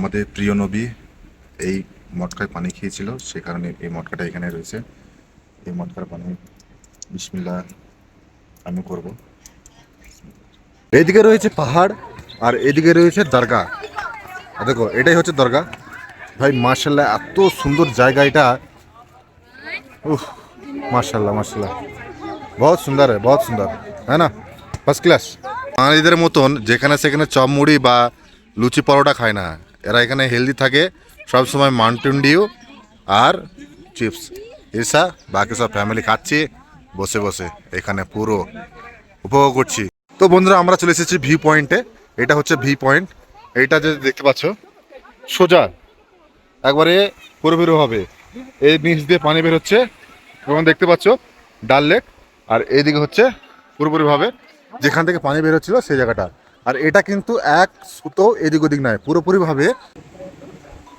আমাদের প্রিয় নবী এই মটকায় পানি খেয়েছিল, সে কারণে এই মটকাটা এখানে রয়েছে। এই মটকার পানি বিসমিল্লাহ আমি করব। এইদিকে রয়েছে পাহাড় আর এদিকে রয়েছে দরগা। দেখো এটাই হচ্ছে দরগা। ভাই মাশাল্লাহ, এত সুন্দর জায়গা এটা। উফ, মাশাল্লাহ মাশাল্লাহ, বহুত সুন্দর বহুত সুন্দর, হ্যাঁ না, ফার্স্ট ক্লাস। বাঙালিদের মতন যেখানে সেখানে চপ মুড়ি বা লুচি পরোটা খায় না, এরা এখানে হেলদি থাকে সবসময়। মাউন্টেন ডিউ আর চিপস এসা, বাকি সব ফ্যামিলি খাচ্ছি বসে বসে, এখানে পুরো উপভোগ করছি। তো বন্ধুরা, আমরা চলে এসেছি ভিউ পয়েন্টে। এটা হচ্ছে ভিউ পয়েন্ট। এইটা যে দেখতে পাচ্ছ সোজা একবারে পুরো হবে, এই নিচ দিয়ে পানি বের হচ্ছে এবং দেখতে পাচ্ছ ডাল লেক। আর এইদিকে হচ্ছে পুরোপুরিভাবে যেখান থেকে পানি বের হচ্ছিল সেই জায়গাটা। আর এটা কিন্তু এক সুতো এদিক ওদিক নয়, পুরোপুরিভাবে।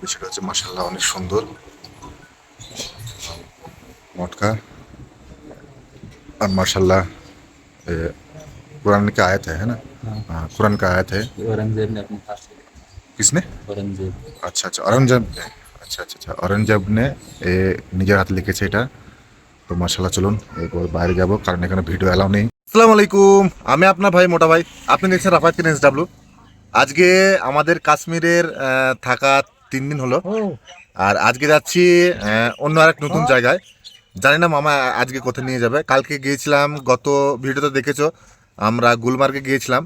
বিষয়টা হচ্ছে মাশাআল্লাহ অনেক সুন্দর मटका। और माशाल्लाह कुरान का आयत है ना? हाँ, कुरान का आयत है। औरंगजेब ने अपने पास किसने? औरंगजेब। अच्छा अच्छा, औरंगजेब ने। अच्छा अच्छा अच्छा, औरंगजेब ने নিজের হাতে লিখেছে এটা। তো মাশাআল্লাহ, চলুন এরপর বাইরে যাব, কারণ এখানে ভিডিও অ্যালাউ নেই। আসসালামু আলাইকুম, আমি আপনার ভাই মোটা ভাই, আপনি দেখছেন রাফাত এসডব্লিউ। আজকে আমাদের কাশ্মীরের থাকা 3 দিন হলো, আর আজকে যাচ্ছি অন্য আরেক নতুন জায়গায়। জানি না মামা আজকে কোথায় নিয়ে যাবে। কালকে গিয়েছিলাম, গত ভিডিওতে দেখেছো, আমরা গুলমার্গে গিয়েছিলাম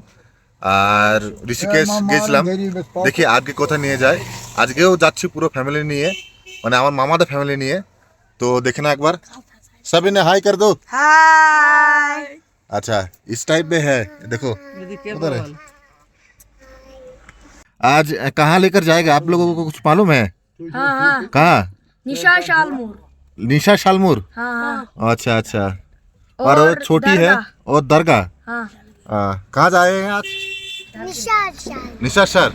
আর ঋষিকেশ গিয়েছিলাম। দেখি আজকে কোথায় নিয়ে যায়। আজকেও যাচ্ছি পুরো ফ্যামিলি নিয়ে, মানে আমার মামাদের ফ্যামিলি নিয়ে। তো দেখে না একবার, सभी ने हाय कर दो। हाय। अच्छा, इस टाइप में है, देखो उधर है। आज कहाँ लेकर जाएगा आप लोगों को कुछ मालूम है? हाँ हाँ, कहाँ? निशा शालमूर। निशा शालमूर। हाँ हाँ, अच्छा अच्छा। और वो छोटी है दरगाह। और दरगाह। हाँ, कहाँ जाए हैं आज? निशा सर।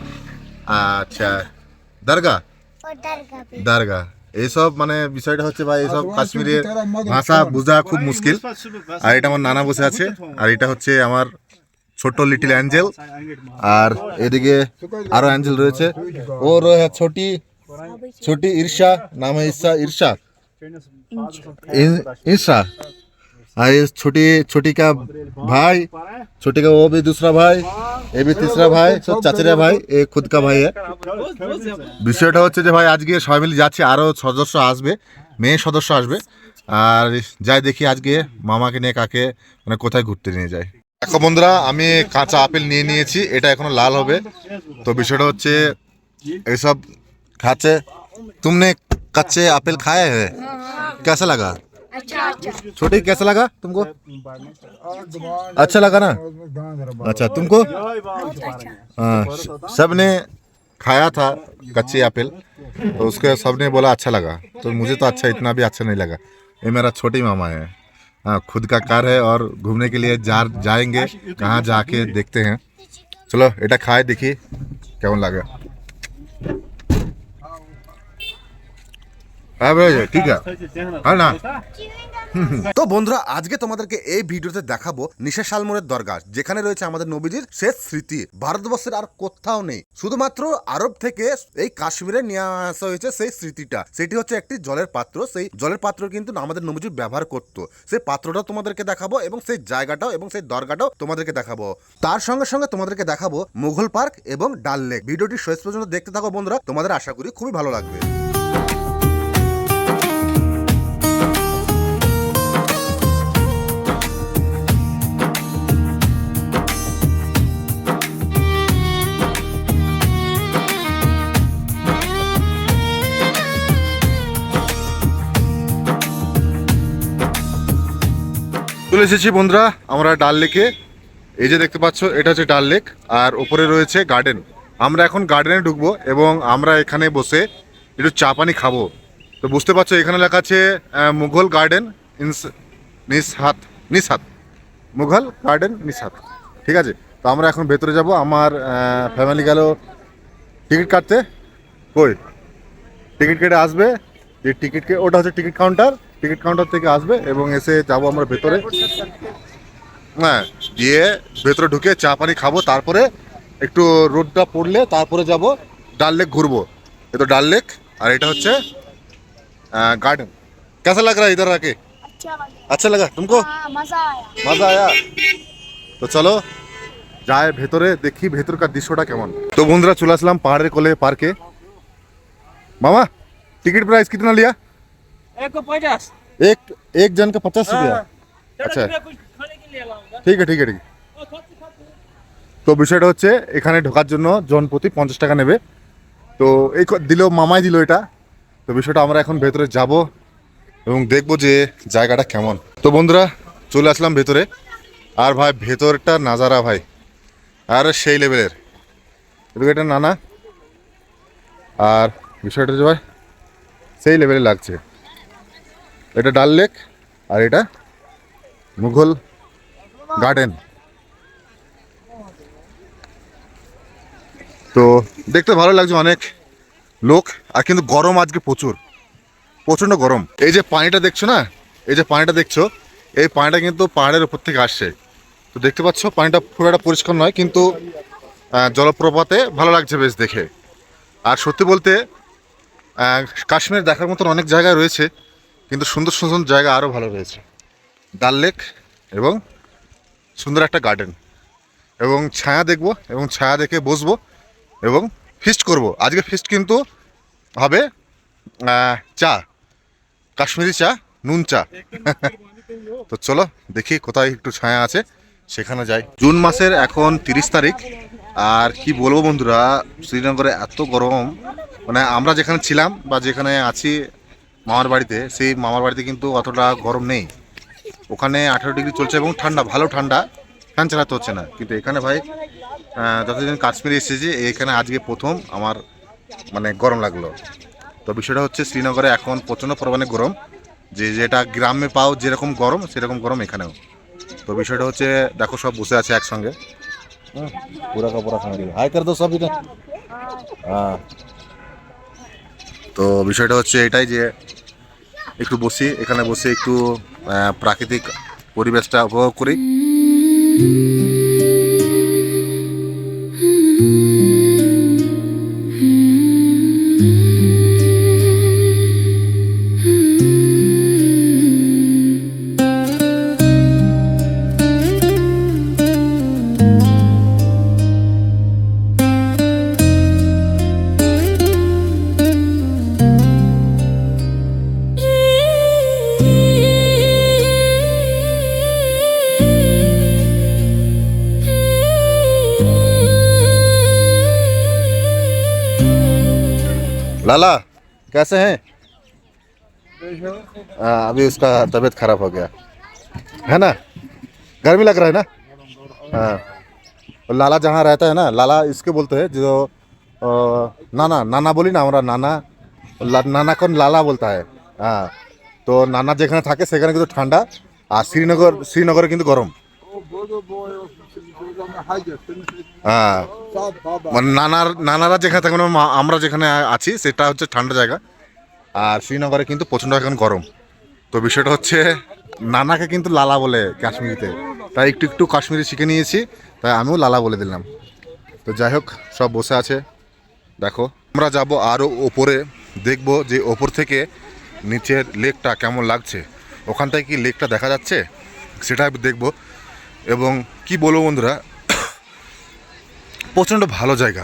अच्छा, दरगाह। दरगाह এইসব মানে বিষয়টা হচ্ছে ভাই, এইসব কাশ্মীরের ভাষা বোঝা খুব মুশকিল। আর এটা আমার নানা বসে আছে, আর এটা হচ্ছে আমার ছোট লিটল অ্যাঞ্জেল। আর এদিকে আরো অ্যাঞ্জেল রয়েছে, ওর ছোটি ছোটি ঈর্ষা, নাম है ঈর্ষা। ঈর্ষা ঈর্ষা। और ये छोटी छोटी का भाई, छोटी का वो भी दूसरा भाई, ये भी तीसरा भाई, सब चाचरा भाई, ये खुद का भाई है। বিষয়টা হচ্ছে যে ভাই আজকে সবাই মিলে যাচ্ছে, আরও সদস্য আসবে, মেয়ে সদস্য আসবে। আর যাই দেখি আজকে মামাকে নিয়ে কাকে মানে কোথায় ঘুরতে নিয়ে যায়। দেখো বন্ধুরা, আমি কাঁচা আপেল নিয়ে নিয়েছি, এটা এখনো লাল হবে। তো বিষয়টা হচ্ছে এইসব খাচ্ছে। तुमने कच्चे আপেল खाए हैं? कैसा लगा? अच्छा अच्छा। छोटी कैसा लगा तुमको? अच्छा लगा ना? अच्छा, तुमको? हाँ, सब ने खाया था कच्चे एप्पल, तो उसके सब ने बोला अच्छा लगा। तो मुझे तो अच्छा, इतना भी अच्छा नहीं लगा। ये मेरा छोटी मामा है। हाँ, खुद का कार है और घूमने के लिए जाएंगे, कहाँ जाके देखते हैं। चलो এটা খায় দেখি কেমন লাগে। হ্যাঁ ভাই, ঠিক আছে, হ্যাঁ না। তো বন্ধুরা, আজকে তোমাদেরকে এই ভিডিওতে দেখাবো নিশা শালমুরের দরগা, যেখানে রয়েছে আমাদের নবীজির শেষ স্মৃতি। ভারতবর্ষের আর কোথাও নেই, শুধুমাত্র আরব থেকে এই কাশ্মীরে নিয়ে আসা হয়েছে সেই স্মৃতিটা। সেটি হচ্ছে একটি জলের পাত্র। সেই জলের পাত্র কিন্তু আমাদের নবীজি ব্যবহার করতো। সেই পাত্রটাও তোমাদেরকে দেখাবো এবং সেই জায়গাটাও এবং সেই দরগাটাও তোমাদেরকে দেখাবো। তার সঙ্গে সঙ্গে তোমাদেরকে দেখাবো মুঘল পার্ক এবং ডাল লেক। ভিডিওটি শেষ পর্যন্ত দেখতে থাকো বন্ধুরা, তোমাদের আশা করি খুবই ভালো লাগবে। চলে এসেছি বন্ধুরা আমরা ডাল লেকে। এই যে দেখতে পাচ্ছ, এটা হচ্ছে ডাল লেক, আর ওপরে রয়েছে গার্ডেন। আমরা এখন গার্ডেনে ঢুকবো এবং আমরা এখানে বসে একটু চা পানি খাবো। তো বুঝতে পারছো, এখানে লেখা আছে মুঘল গার্ডেন নিসহাত। নিসহাত, মুঘল গার্ডেন নিসহাত। ঠিক আছে, তো আমরা এখন ভেতরে যাব। আমার ফ্যামিলি গেল টিকিট কাটতে। কই টিকিট কেটে আসবে, যে টিকিটকে, ওটা হচ্ছে টিকিট কাউন্টার। টিকিট কাউন্টার থেকে আসবে এবং এসে যাবো আমরা ভেতরে। হ্যাঁ, গিয়ে ভেতরে ঢুকে চা পানি খাবো, তারপরে একটু রোদটা পড়লে তারপরে যাব ডাল लेक घूरबो। ये तो डाल लेक और এটা হচ্ছে गार्डन। कैसा लग रहा है इधर आके? अच्छा लगा तुमको? मजा आया। मजा आया? তো চলো যায় ভেতরে দেখি ভেতরকার দৃশ্যটা কেমন। তো বন্ধুরা চলে আসলাম পাহাড়ের কোলে পার্কে। मामा टिकट प्राइस कितना लिया? 150। एक जन का 50 रुपया। अच्छा कुछ खाने के लिए लाऊंगा। ঠিক আছে ঠিক আছে। তো বিষয়টা হচ্ছে এখানে ঢোকার জন্য জন প্রতি 50 টাকা নেবে। তো এই দিল মামাই দিল এটা। তো বিষয়টা আমরা এখন ভেতরে যাব এবং দেখব যে জায়গাটা কেমন। তো বন্ধুরা চলে আসলাম ভেতরে। আর ভাই ভেতরটা নাজারা ভাই আর সেই লেভেলের। এদিকে এটা নানা আর বিষয়টা যে ভাই সেই লেভেলে লাগছে। এটা ডাল লেক আর এটা মুঘল গার্ডেন। তো দেখতে ভালো লাগছে অনেক লোক আর কিন্তু গরম আজকে প্রচুর প্রচণ্ড গরম। এই যে পানিটা দেখছো না, এই যে পানিটা দেখছো, এই পানিটা কিন্তু পাহাড়ের উপর থেকে আসছে। তো দেখতে পাচ্ছ পানিটা খুব একটা পরিষ্কার নয় কিন্তু জলপ্রপাতে ভালো লাগছে বেশ দেখে। আর সত্যি বলতে কাশ্মীর দেখার মতন অনেক জায়গা রয়েছে কিন্তু সুন্দর সুন্দর জায়গা আরও ভালো রয়েছে। ডাল লেক এবং সুন্দর একটা গার্ডেন এবং ছায়া দেখবো এবং ছায়া দেখে বসবো এবং ফিস্ট করব। আজকে ফিস্ট কিন্তু হবে চা, কাশ্মীরি চা, নুন চা। তো চলো দেখি কোথায় একটু ছায়া আছে সেখানে যাই। জুন মাসের এখন 30 তারিখ আর কি বলবো বন্ধুরা, শ্রীনগরে এত গরম। মানে আমরা যেখানে ছিলাম বা যেখানে আছি মামার বাড়িতে, সেই মামার বাড়িতে কিন্তু অতটা গরম নেই। ওখানে 18 ডিগ্রি চলছে এবং ঠান্ডা, ভালো ঠান্ডা, ফ্যান চালাতে হচ্ছে না। কিন্তু এখানে ভাই যতদিন কাশ্মীরে এসেছি এখানে আজকে প্রথম আমার মানে গরম লাগলো। তো বিষয়টা হচ্ছে শ্রীনগরে এখন প্রচণ্ড পরিমাণে গরম, যেটা গ্রামে পাও যেরকম গরম সেরকম গরম এখানেও। তো বিষয়টা হচ্ছে দেখো সব বসে আছে একসঙ্গে, পুরা কা পুরা ফ্যামিলি হাই কর দো সব ইধর। হ্যাঁ তো বিষয়টা হচ্ছে এটাই যে একটু বসি এখানে, বসে একটু প্রাকৃতিক পরিবেশটা উপভোগ করি। लाला कैसे हैं? अभी उसका तबीयत खराब हो गया है ना, गर्मी लग रहा है ना। हाँ और लाला जहाँ रहता है ना, लाला इसके बोलते हैं जो नाना नाना बोली ना हमारा नाना, नाना को लाला बोलता है। हाँ तो नाना যেখানে থাকে সেখানে কিন্তু ঠান্ডা আর শ্রীনগরে কিন্তু গরম। হ্যাঁ মানে নানারা যেখানে থাকে, আমরা যেখানে আছি সেটা হচ্ছে ঠান্ডা জায়গা আর শ্রীনগরে কিন্তু প্রচণ্ড এখন গরম। তো বিষয়টা হচ্ছে নানাকে কিন্তু লালা বলে কাশ্মীরিতে, তাই একটু একটু কাশ্মীরি শিখে নিয়েছি, তাই আমিও লালা বলে দিলাম। তো যাই হোক সব বসে আছে দেখো। আমরা যাব আরও ওপরে, দেখব যে ওপর থেকে নিচের লেকটা কেমন লাগছে, ওখান থেকে কি লেকটা দেখা যাচ্ছে সেটা দেখব। এবং কি বলবো বন্ধুরা, প্রচণ্ড ভালো জায়গা,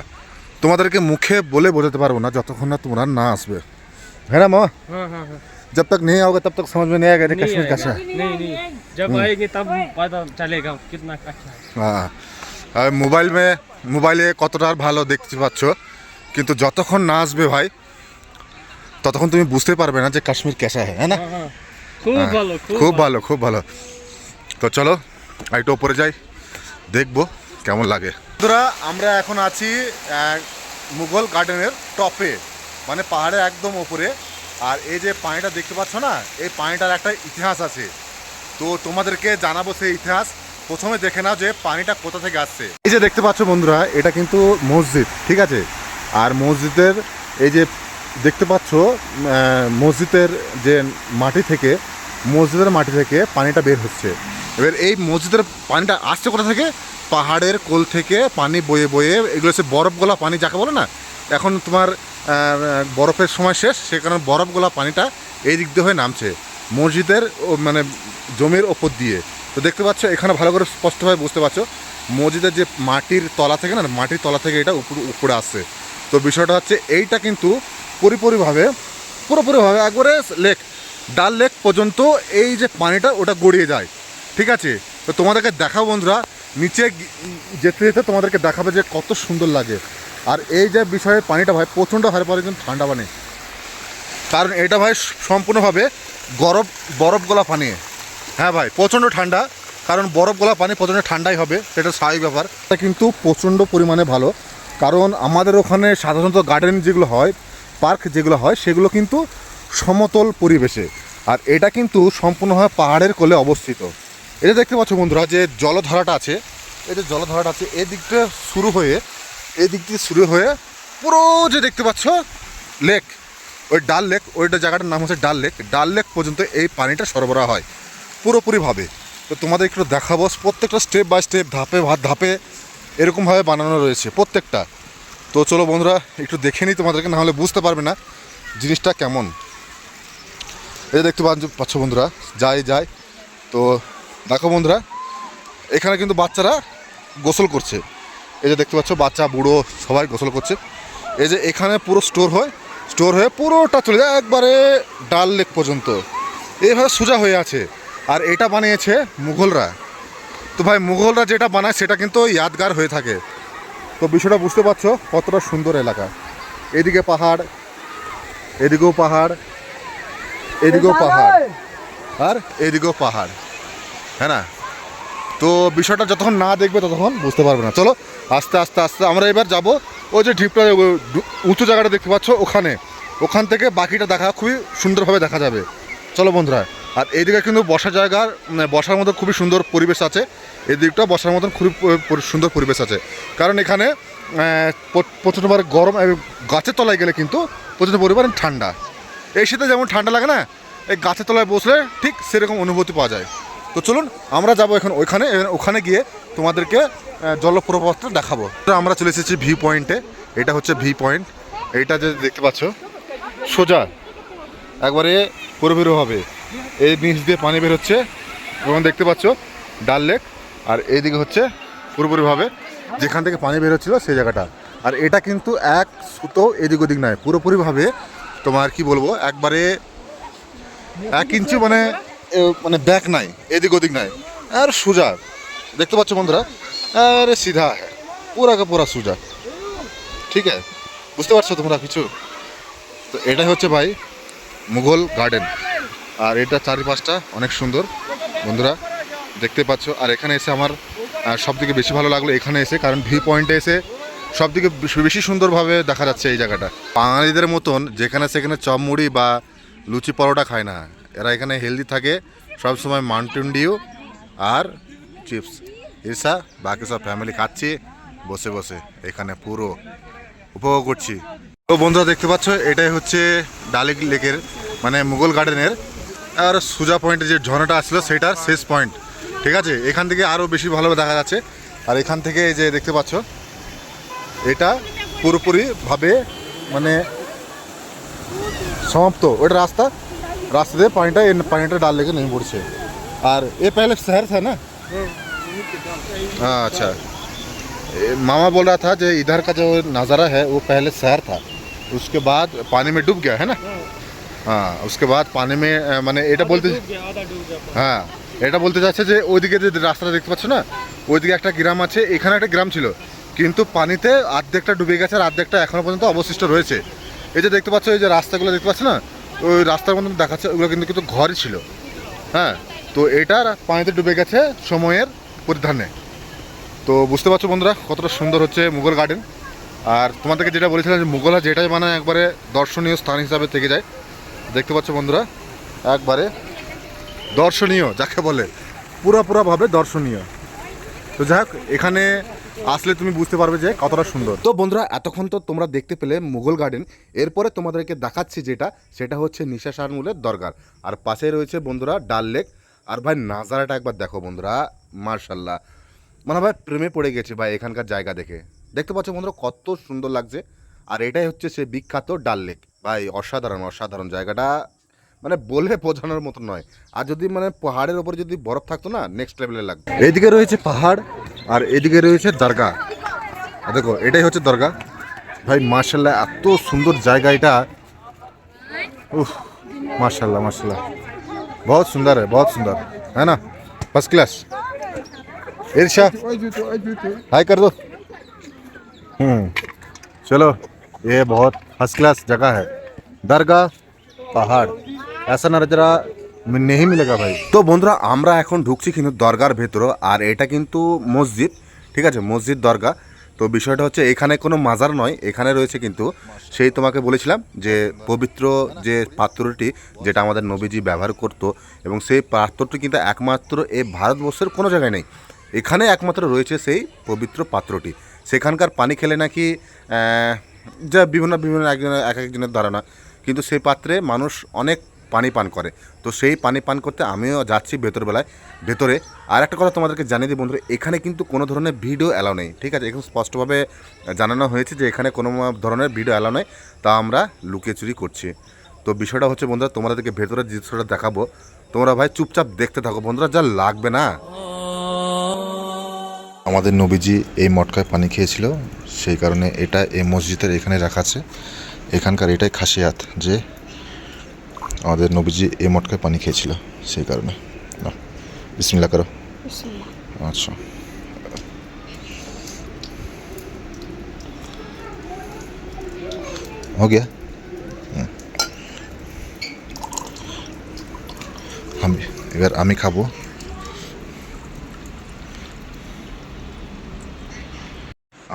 তোমাদেরকে মুখে বলে বোঝাতে পারবো না যতক্ষণ না তোমরা না আসবে। হ্যাঁ না মামা? जब तक नहीं आओगे तब तक समझ में नहीं आएगा कि कश्मीर कैसा है। नहीं जब आएंगे तब पता चलेगा कितना अच्छा है। হ্যাঁ আর মোবাইলে কতটা ভালো দেখতে পাচ্ছ, কিন্তু যতক্ষণ না আসবে ভাই ততক্ষণ তুমি বুঝতে পারবে না যে কাশ্মীর কেসা হ্যাঁ না। খুব ভালো, খুব ভালো, খুব ভালো। তো চলো একটু উপরে যাই, দেখবো কেমন লাগে। বন্ধুরা আমরা এখন আছি মুঘল গার্ডেনের টপে, মানে পাহাড়ের একদম উপরে। আর এই যে পানিটা দেখতে পাচ্ছ না, এই পানিটার একটা ইতিহাস আছে, তো তোমাদেরকে জানাবো সেই ইতিহাস। প্রথমে দেখে নাও যে পানিটা কোথা থেকে আসছে। এই যে দেখতে পাচ্ছ বন্ধুরা, এটা কিন্তু মসজিদ, ঠিক আছে। আর মসজিদের এই যে দেখতে পাচ্ছ মসজিদের যে মাটি থেকে পানিটা বের হচ্ছে। এবার এই মসজিদের পানিটা আসছে কোথা থেকে? পাহাড়ের কোল থেকে পানি বয়ে বয়ে, এগুলো হচ্ছে বরফ গলা পানি যাকে বলে না, এখন তোমার বরফের সময় শেষ, সে কারণে বরফগুলা পানিটা এই দিক দিয়ে হয়ে নামছে মসজিদের মানে জমির ওপর দিয়ে। তো দেখতে পাচ্ছ এখানে ভালো করে স্পষ্টভাবে বুঝতে পারছো মসজিদের যে মাটির তলা থেকে না, মাটির তলা থেকে এটা উপরে আসছে। তো বিষয়টা হচ্ছে এইটা কিন্তু পুরোপুরিভাবে একবারে লেক, ডাল লেক পর্যন্ত এই যে পানিটা ওটা গড়িয়ে যায়। ঠিক আছে, তো তোমাদেরকে দেখাবো বন্ধুরা, নিচে যেতে যেতে তোমাদেরকে দেখাবে যে কত সুন্দর লাগে। আর এই যে বিষয়ে পানিটা ভাই প্রচণ্ড হারে পরে কিন্তু ঠান্ডা পানি, কারণ এটা ভাই সম্পূর্ণভাবে বরফ গলা পানি। হ্যাঁ ভাই প্রচণ্ড ঠান্ডা, কারণ বরফ গলা পানি প্রচণ্ড ঠান্ডাই হবে, সেটা স্বাভাবিক ব্যাপার। এটা কিন্তু প্রচণ্ড পরিমাণে ভালো, কারণ আমাদের ওখানে সাধারণত গার্ডেন যেগুলো হয়, পার্ক যেগুলো হয়, সেগুলো কিন্তু সমতল পরিবেশে, আর এটা কিন্তু সম্পূর্ণভাবে পাহাড়ের কোলে অবস্থিত। এটা দেখতে পাচ্ছ বন্ধুরা যে জলধারাটা আছে, এই যে জলধারাটা আছে এই দিক দিয়ে শুরু হয়ে পুরো যে দেখতে পাচ্ছ লেক, ওই ডাল লেক, ওইটা জায়গাটার নাম হচ্ছে ডাল লেক পর্যন্ত এই পানিটা সরবরাহ হয় পুরোপুরিভাবে। তো তোমাদের একটু দেখাবো, প্রত্যেকটা স্টেপ বাই স্টেপ, ধাপে এরকমভাবে বানানো রয়েছে প্রত্যেকটা। তো চলো বন্ধুরা একটু দেখে নিই তোমাদেরকে, না হলে বুঝতে পারবে না জিনিসটা কেমন। এই দেখতে পাচ্ছ বন্ধুরা, যায় তো দেখো বন্ধুরা, এখানে কিন্তু বাচ্চারা গোসল করছে। এই যে দেখতে পাচ্ছ বাচ্চা বুড়ো সবাই গোসল করছে। এই যে এখানে পুরো স্টোর হয়ে পুরোটা চলে যায় একবারে ডাল লেক পর্যন্ত, এইভাবে সোজা হয়ে আছে। আর এটা বানিয়েছে মুঘলরা। তো ভাই মুঘলরা যেটা বানায় সেটা কিন্তু ইয়াদগার হয়ে থাকে। তো বিষয়টা বুঝতে পারছো কতটা সুন্দর এলাকা, এদিকে পাহাড়, এদিকেও পাহাড়, আর এদিকেও পাহাড়, হ্যাঁ না। তো বিষয়টা যতক্ষণ না দেখবে ততক্ষণ বুঝতে পারবে না। চলো আস্তে আস্তে আমরা এবার যাব ওই যে ঢিপটা উঁচু জায়গাটা দেখতে পাচ্ছ, ওখান থেকে বাকিটা দেখা খুবই সুন্দরভাবে দেখা যাবে। চলো বন্ধুরা, আর এইদিকে কিন্তু বসার মতো খুবই সুন্দর পরিবেশ আছে, এই দিকটা বসার মতন খুবই সুন্দর পরিবেশ আছে, কারণ এখানে প্রচণ্ড গরম, গাছের তলায় গেলে কিন্তু প্রচণ্ড পরিমাণে ঠান্ডা। এই শীতে যেমন ঠান্ডা লাগে না, এই গাছের তলায় বসলে ঠিক সেরকম অনুভূতি পাওয়া যায়। তো চলুন আমরা যাবো এখন ওখানে গিয়ে তোমাদেরকে জলপ্রপাতটা দেখাবো। তো আমরা চলে এসেছি ভিউ পয়েন্টে, এটা হচ্ছে ভিউ পয়েন্ট। এইটা যে দেখতে পাচ্ছ সোজা একবারে পুরোপুরি হবে, এই নিচ দিয়ে পানি বের হচ্ছে এবং দেখতে পাচ্ছ ডাল লেক, আর এইদিকে হচ্ছে পুরোপুরিভাবে যেখান থেকে পানি বের হচ্ছিলো সেই জায়গাটা। আর এটা কিন্তু এক সুতো এদিক ওদিক নয়, পুরোপুরিভাবে তোমার কি বলবো একবারে 1 ইঞ্চি মানে ব্যাক নাই, এদিক ওদিক নাই, আর সোজা দেখতে পাচ্ছ বন্ধুরা, আরে সিধা হ্যাঁ পুরা সোজা। ঠিক আছে, বুঝতে পারছো তোমরা কিছু? তো এটাই হচ্ছে ভাই মুঘল গার্ডেন, আর এটা চারিপাশটা অনেক সুন্দর বন্ধুরা দেখতে পাচ্ছ। আর এখানে এসে আমার সবথেকে বেশি ভালো লাগলো এখানে এসে, কারণ ভিউ পয়েন্টে এসে সবথেকে বেশি সুন্দরভাবে দেখা যাচ্ছে এই জায়গাটা। বাঙালিদের মতন যেখানে সেখানে চপ মুড়ি বা লুচি পরোটা খায় না, এরা এখানে হেলদি থাকে সবসময়, মাউন্টেন ডিউ আর চিপস এসা, বাকি সব ফ্যামিলি খাচ্ছি বসে এখানে পুরো উপভোগ করছি। তো বন্ধুরা দেখতে পাচ্ছ এটাই হচ্ছে ডাল লেকের মানে মুঘল গার্ডেনের আর সুজা পয়েন্টে যে ঝর্ণাটা আসলো সেটার শেষ পয়েন্ট। ঠিক আছে, এখান থেকে আরও বেশি ভালোভাবে দেখা যাচ্ছে। আর এখান থেকে এই যে দেখতে পাচ্ছ এটা পুরোপুরিভাবে মানে সমাপ্ত, ওটা রাস্তা দিয়ে পানিটা डाल लेके नहीं पड़ছে। আর ये पहले शहर था ना? हाँ अच्छा, मामा बोल रहा था जो इधर का जो नज़ारा है वो पहले शहर था, उसके बाद पानी में डूब गया है ना। हाँ उसके बाद पानी में মানে এটা বলতে, হ্যাঁ এটা বলতে যাচ্ছে যে ওইদিকে যে রাস্তাটা দেখতে পাচ্ছ না, ওইদিকে একটা গ্রাম আছে, এখানে একটা গ্রাম ছিল কিন্তু পানিতে অর্ধেকটা ডুবে গেছে আর অর্ধেকটা এখনো পর্যন্ত অবশিষ্ট রয়েছে। এই যে দেখতে পাচ্ছ এই যে রাস্তাগুলো দেখতে পাচ্ছ না, ওই রাস্তার মধ্যে দেখাচ্ছে ওগুলো কিন্তু ঘরই ছিল। হ্যাঁ তো এটার পানিতে ডুবে গেছে সময়ের পরিধানে। তো বুঝতে পারছো বন্ধুরা কতটা সুন্দর হচ্ছে মুঘল গার্ডেন। আর তোমাদেরকে যেটা বলেছিলাম যে মুঘলরা যেটাই বানায় একবারে দর্শনীয় স্থান হিসাবে থেকে যায়। দেখতে পাচ্ছ বন্ধুরা একবারে দর্শনীয় যাকে বলে, পুরাভাবে দর্শনীয়। তো যাই হোক এখানে আসলে তুমি বুঝতে পারবে যে কতটা সুন্দর। তো বন্ধুরা এতক্ষণ তো তোমরা দেখতে পেলে মুঘল গার্ডেন, এরপরে তোমাদেরকে দেখাচ্ছি সেটা হচ্ছে নিশা শাহমুলের দরগার, আর পাশে রয়েছে বন্ধুরা ডাল লেক। আর ভাই নাজারাটা একবার দেখো বন্ধুরা, মার্শাল্লাহ, মানে ভাই প্রেমে পড়ে গেছে ভাই এখানকার জায়গা দেখে। দেখতে পাচ্ছ বন্ধুরা কত সুন্দর লাগছে। আর এটাই হচ্ছে সে বিখ্যাত ডাল লেক। ভাই অসাধারণ অসাধারণ জায়গাটা, মানে বলে বোঝানোর মতো নয়। আর যদি মানে পাহাড়ের ওপরে যদি বরফ থাকতো না, নেক্সট লেভেলে লাগতো। এইদিকে রয়েছে পাহাড় আর এদিকে রয়েছে দরগা। দেখো এটাই হচ্ছে দরগা। ভাই মাশাল্লাহ এত সুন্দর জায়গা এটা। উফ माशाल्लाह माशाल्लाह बहुत सुंदर है, बहुत सुंदर है ना, फर्स्ट क्लास। इरशा हाय कर दो। चलो ये बहुत फर्स्ट क्लास जगह है, दरगाह পাহাড় ऐसा नज़ारा नहीं मिलेगा भाई। তো বন্ধুরা আমরা এখন ঢুকছি কিন্তু দরগার ভেতরে, আর এটা কিন্তু মসজিদ, ঠিক আছে, মসজিদ দরগা। তো বিষয়টা হচ্ছে এখানে কোনো মাজার নয়, এখানে রয়েছে কিন্তু সেই তোমাকে বলেছিলাম যে পবিত্র যে পাত্রটি যেটা আমাদের নবীজি ব্যবহার করত, এবং সেই পাত্রটি কিন্তু একমাত্র এই ভারতবর্ষের কোনো জায়গায় নেই, এখানে একমাত্র রয়েছে সেই পবিত্র পাত্রটি। সেখানকার পানি খেলে নাকি যা বিভিন্ন বিভিন্ন একজনের ধারণা, কিন্তু সেই পাত্রে মানুষ অনেক পানি পান করে। তো সেই পানি পান করতে আমিও যাচ্ছি ভেতরে। আর একটা কথা তোমাদেরকে জানিয়ে দিই বন্ধুরা, এখানে কিন্তু কোনো ধরনের ভিডিও অ্যালাউ নেই, ঠিক আছে, এখন স্পষ্টভাবে জানানো হয়েছে যে এখানে কোনো ধরনের ভিডিও অ্যালাউ নেই। তা আমরা লুকিয়ে চুরি করছি। তো বিষয়টা হচ্ছে বন্ধুরা তোমাদেরকে ভেতরের দৃশ্যটা দেখাবো, তোমরা ভাই চুপচাপ দেখতে থাকো বন্ধুরা, যা লাগবে না। আমাদের নবীজি এই মটকায় পানি খেয়েছিল, সেই কারণে এটা এই মসজিদের এখানে রাখা আছে। এখানকার এটাই খাসিয়াত যে আমাদের নবীজি এই মটকায় পানি খেয়েছিল, সেই কারণে। না বিসমিল্লাহ করো। আচ্ছা हो गया। এবার আমি খাবো।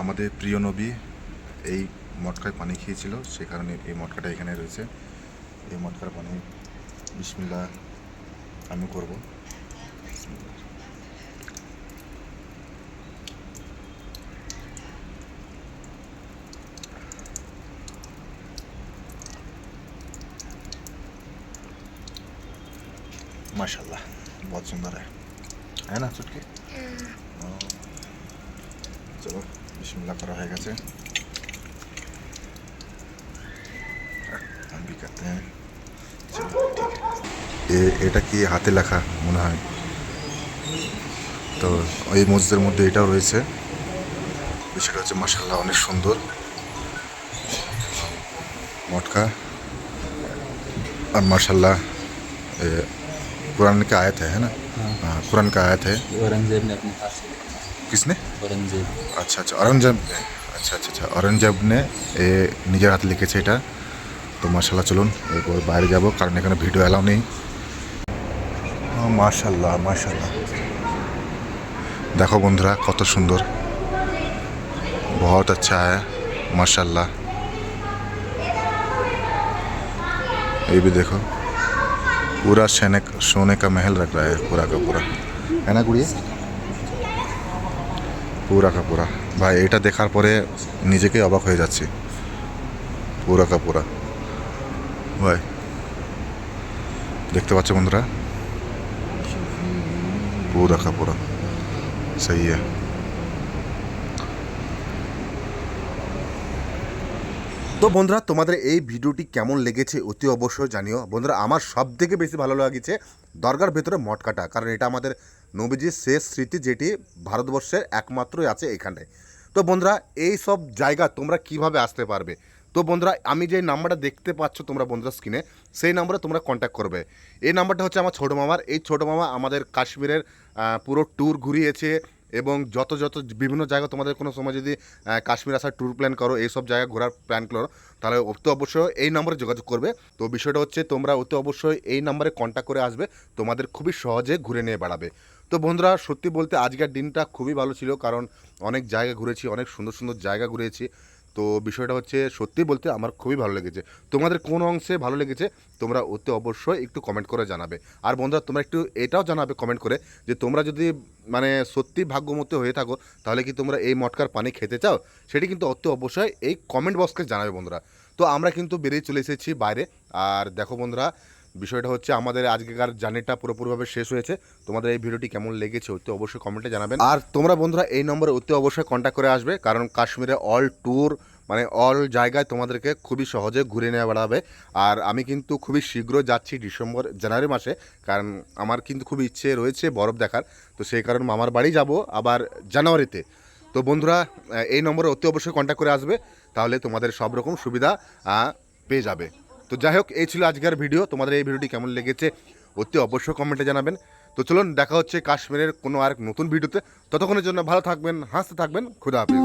আমাদের প্রিয় নবী এই মটকায় পানি খেয়েছিল, সে কারণে এই মটকাটা এখানে রয়েছে। এই মটকার পানি বিসমিল্লাহ আমি করব। माशाल्लाह बहुत सुंदर है ना चुटकी। चलो बिस्मिल्लाह करा है गए हम भी करते हैं। चलो ठीक है। এটা কি হাতে লেখা মনে হয়, তো এই মসজিদের মধ্যে এটাও রয়েছে। বিষয়টা হচ্ছে মাশাল্লাহ অনেক সুন্দর মটকা। और माशाल्लाह कुरान का आयत है ना। हाँ कुरान का आयत है। औरंगजेब ने अपने हाथ से किसने? औरंगजेब। अच्छा अच्छा औरंगजेब ने, अच्छा अच्छा अच्छा औरंगजेब ने নিজের হাতে লিখেছে এটা। তো মাশাল্লাহ চলুন এরপর বাইরে যাব, কারণ এখানে ভিডিও অ্যালাউ নেই। মাশাল্লাহ মাশাল্লাহ দেখো বন্ধুরা কত সুন্দর, बहुत अच्छा है माशाल्लाह। ये भी देखो पूरा सोने का महल रख रहा है, पूरा का पूरा है ना गुड़िया, पूरा का पूरा। भाई এটা দেখার পরে নিজেকে অবাক হয়ে যাচ্ছে, पूरा का पूरा। ভাই দেখতে পাচ্ছ বন্ধুরা, पूरा का पूरा सही है। তো বন্ধুরা তোমাদের এই ভিডিওটি কেমন লেগেছে অতি অবশ্যই জানিও বন্ধুরা। আমার সব থেকে বেশি ভালো লেগেছে দরগার ভেতরে মটকাটা, কারণ এটা আমাদের নবীজির শেষ স্মৃতি, যেটি ভারতবর্ষের একমাত্রই আছে এখানে। তো বন্ধুরা এই সব জায়গা তোমরা কিভাবে আসতে পারবে, তো বন্ধুরা আমি যে নাম্বারটা দেখতে পাচ্ছ তোমরা বন্ধুরা স্ক্রিনে, সেই নাম্বারে তোমরা কন্ট্যাক্ট করবে। এই নাম্বারটা হচ্ছে আমার ছোটো মামার। এই ছোটো মামা আমাদের কাশ্মীরের পুরো ট্যুর ঘুরিয়েছে, এবং যত বিভিন্ন জায়গা তোমাদের কোনো সময় যদি কাশ্মীর আসার ট্যুর প্ল্যান করো, এইসব জায়গা ঘোরার প্ল্যান করো, তাহলে অতি অবশ্যই এই নম্বরে যোগাযোগ করবে। তো বিষয়টা হচ্ছে তোমরা অতি অবশ্যই এই নম্বরে কন্ট্যাক্ট করে আসবে, তোমাদের খুবই সহজে ঘুরে নিয়ে বেড়াবে। তো বন্ধুরা সত্যি বলতে আজকের দিনটা খুবই ভালো ছিল, কারণ অনেক জায়গা ঘুরেছি, অনেক সুন্দর সুন্দর জায়গা ঘুরেছি। তো বিষয়টা হচ্ছে সত্যি বলতে আমার খুবই ভালো লেগেছে। তোমাদের কোন অংশে ভালো লেগেছে তোমরা অতি অবশ্যই একটু কমেন্ট করে জানাবে। আর বন্ধুরা তোমরা একটু এটাও জানাবে কমেন্ট করে যে তোমরা যদি মানে সত্যি ভাগ্যমতো হয়ে থাকো, তাহলে কি তোমরা এই মটকার পানি খেতে চাও, সেটি কিন্তু অতি অবশ্যই এই কমেন্ট বক্সকে জানাবে বন্ধুরা। তো আমরা কিন্তু বেরিয়ে চলে এসেছি বাইরে। আর দেখো বন্ধুরা বিষয়টা হচ্ছে আমাদের আজকেকার জার্নিটা পুরোপুরিভাবে শেষ হয়েছে। তোমাদের এই ভিডিওটি কেমন লেগেছে অতি অবশ্যই কমেন্টে জানাবেন। আর তোমরা বন্ধুরা এই নম্বরে অতি অবশ্যই কন্ট্যাক্ট করে আসবে, কারণ কাশ্মীরে অল ট্যুর মানে অল জায়গায় তোমাদেরকে খুবই সহজে ঘুরে নিয়ে বেড়াবে। আর আমি কিন্তু খুবই শীঘ্র যাচ্ছি ডিসেম্বর জানুয়ারি মাসে, কারণ আমার কিন্তু খুবই ইচ্ছে রয়েছে বরফ দেখার। তো সেই কারণে মামার বাড়ি যাব আবার জানুয়ারিতে। তো বন্ধুরা এই নম্বরে অতি অবশ্যই কন্ট্যাক্ট করে আসবে, তাহলে তোমাদের সব রকম সুবিধা পেয়ে যাবে। তো যাই হোক, এই ছিল আজকের ভিডিও। তোমাদের এই ভিডিওটি কেমন লেগেছে অতি অবশ্যই কমেন্টে জানাবেন। তো চলুন দেখা হচ্ছে কাশ্মীরের কোনো আর নতুন ভিডিওতে। ততক্ষণের জন্য ভালো থাকবেন, হাসতে থাকবেন, খুদা হাফেজ।